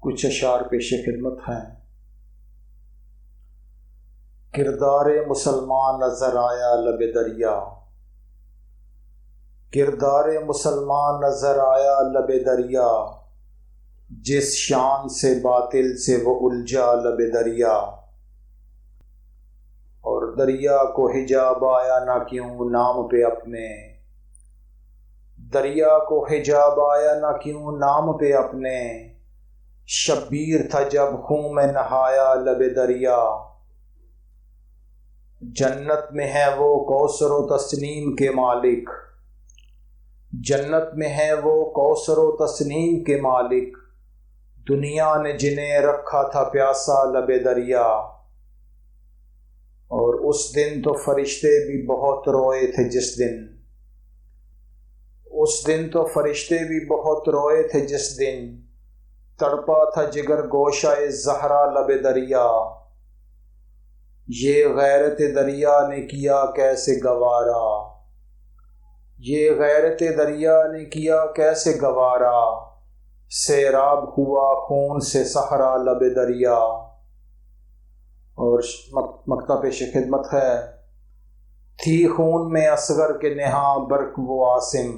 کچھ اشعار پیش خدمت ہیں۔ کردار مسلمان نظر آیا لب دریا، کردار مسلمان نظر آیا لب دریا، جس شان سے باطل سے وہ الجھا لب دریا، اور دریا کو حجاب آیا نہ کیوں نام پہ اپنے، دریا کو حجاب آیا نہ کیوں نام پہ اپنے، شبیر تھا جب خون میں نہایا لب دریا، جنت میں ہے وہ کوثر و تسنیم کے مالک، جنت میں ہے وہ کوثر و تسنیم کے مالک، دنیا نے جنہیں رکھا تھا پیاسا لب دریا، اور اس دن تو فرشتے بھی بہت روئے تھے جس دن، اس دن تو فرشتے بھی بہت روئے تھے جس دن، تڑپا تھا جگر گوشہ زہرا لب دریا، یہ غیرت دریا نے کیا کیسے گوارا، یہ غیرت دریا نے کیا کیسے گوارا، سیراب ہوا خون سے صحرا لب دریا۔ اور مقطع پیش خدمت ہے۔ تھی خون میں اصغر کے نہاں برق و عاصم،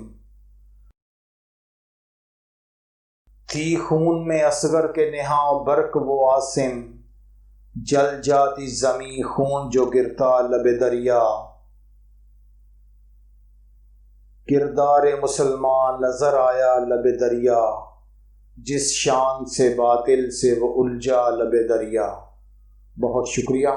تھی خون میں اصغر کے نہاں برق و عاصم، جل جاتی زمیں خون جو گرتا لب دریا، کردار مسلمان نظر آیا لب دریا، جس شان سے باطل سے وہ الجھا لب دریا۔ بہت شکریہ۔